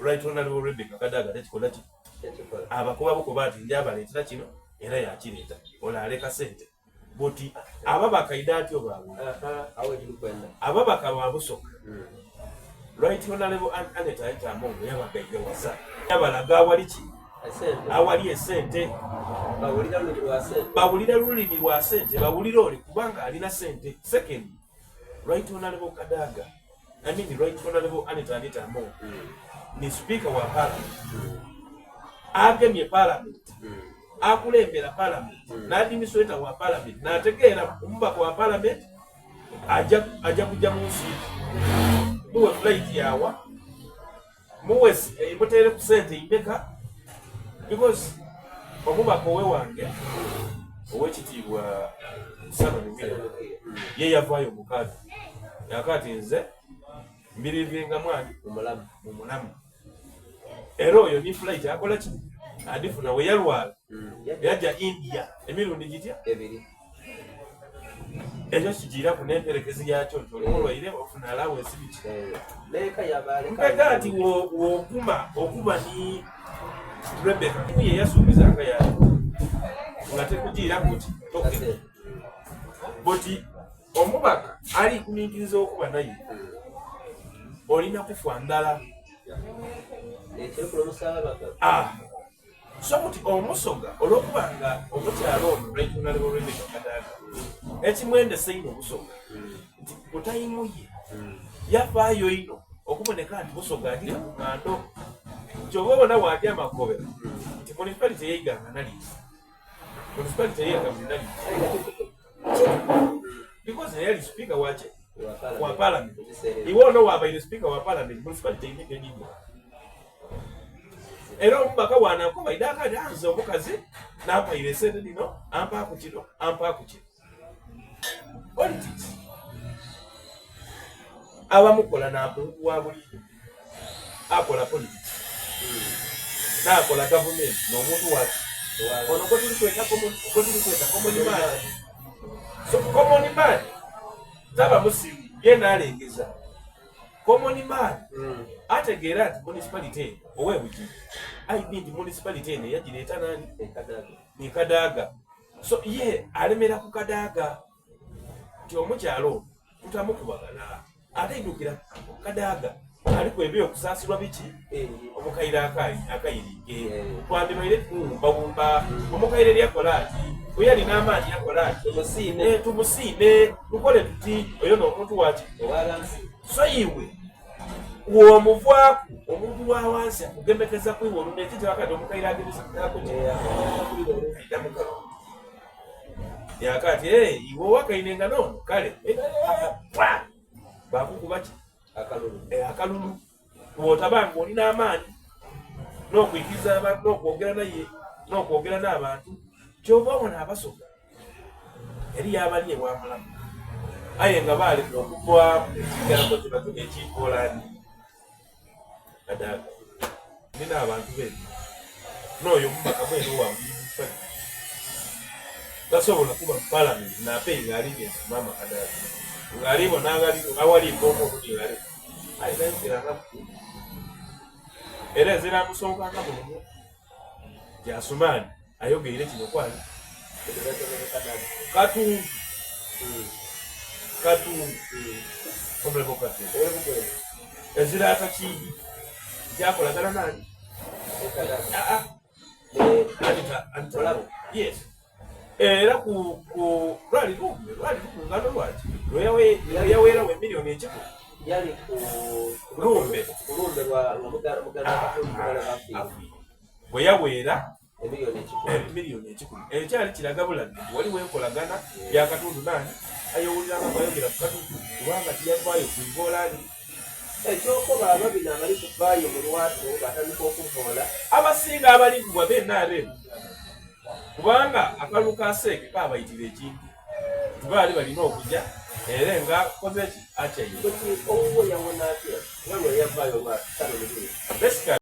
right honorable Rebecca Kadaga tekikola ki abakuba buko bati njabaleetera kino era yakireeta olaaleka sente boti ababaka idaatyo baabwe ababaka babusoka right honorable Aneta Itamongo yabagayya wasa yabalaga awali ki awali esente bawulira lulimi lwa sente bawulira oli kubanga alina sente. Second, right honorable Kadaga right honorable Aneta Itamongo ni speaker wa parliament agemye parliament akulembera parliament n'administrator wa parliament n'ategeera omubaka wa parliament ajja kujja mu nsi muwe flight yawa muwe mutere ku sente imeka because omubaka owe wange owekitiibwa Salomon ye yavaayo mukazi yakati nze mbirivinga mwani omulamu era oyo ni flight akola ki adifuna we yalwala yajja India emirundi gitya ekyo kigira ku n'emperekezi yakyo olwaire ofuna alawe esibiti mpeka ati wokuma ni Rebecca ye yasuubizanga yayo nga tekugiira kuti toke boti omubaka ali kuminkiriza okuba naye olina kufa ndala so kuti omusoga olwokubanga omukyalo ono right honorable Rebecca Kadaga ekimwendesa ino omusoga nti kutayimuye yafaayo ino okuboneka nti musoga atira ku ngando kyoba obona waatya amakobera nti municipality yeiganga naliisi municipality yeiganga naliisi because yali speaker wache wa parliament iwe ono wabaire speaker wa parliament municipality yinike nyingi era omubaka wanako baidaka danzo omukazi n'apaire sente dino ampa ku kino politics abamukola n'amuntu wa bulijjo akola politics n'akola government n'omuntu waki ono ko tuli kweta common man so common man taba musimu ye n'alengeza common man ategeera nti municipality owebuki aibindi municipality ene yagireeta nani ni Kadaga so ye alemera ku Kadaga nti omukyalo tutamukubagana ate idukira Kadaga aliko ebyo okusaasilwa biki omukaire akayirige twandibaire tumbawumba omukaire lyakola ati oyo alina amaanyi yakola ati tumusiine tukole tuti oyo n'omuntu waki so iwe womuvaako omuntu wa wansi akugemekeza kwiwe olunekiti wakati omukaire agemisako yakati iwe wakainenga nono kale bakukuba ki akalulu bw'otabanga olina amaanyi n'okuyigiriza abantu n'okwogera naye n'okwogera n'abantu kyova obona abasoga eri yabali ewamulamu aye nga baaleka okugwa ekigambo kye batuga ekiikoolani Kadaga nina abantu beno n'oyo omubaka mweno wamuyimusa tasobola kuba mu parliament nape ng'ali mama Kadaga ng'alibo awali mbongo okutingali alina yikiranga era eziramusonkanga bulungi Jasumani ayogeire kino kwali katundu omuleko katundu ezirata ki jakolagana nani yes era ku lwali lukungano lwaki lweyawera we miliyoni ekikulu yali ku lumbe lwa muganda bwe yaweera miliyoni ekikulu ekyali kiraga bulagi waliwo enkolagana yakatundu nani ayowuliranga bayogera ku katundu kubanga tiyavaayo ku ivoolani ekyokoba ababina abali kuvaayo mu lwatu batandika okuvoola abasinga abali kugwa benaabe kubanga akalu ka seeke kaabayitira ekintu tubaali balina okujja era nga kozeki akyayo owuwo yawona atya nga lwe yavaayo lwa 5 milioni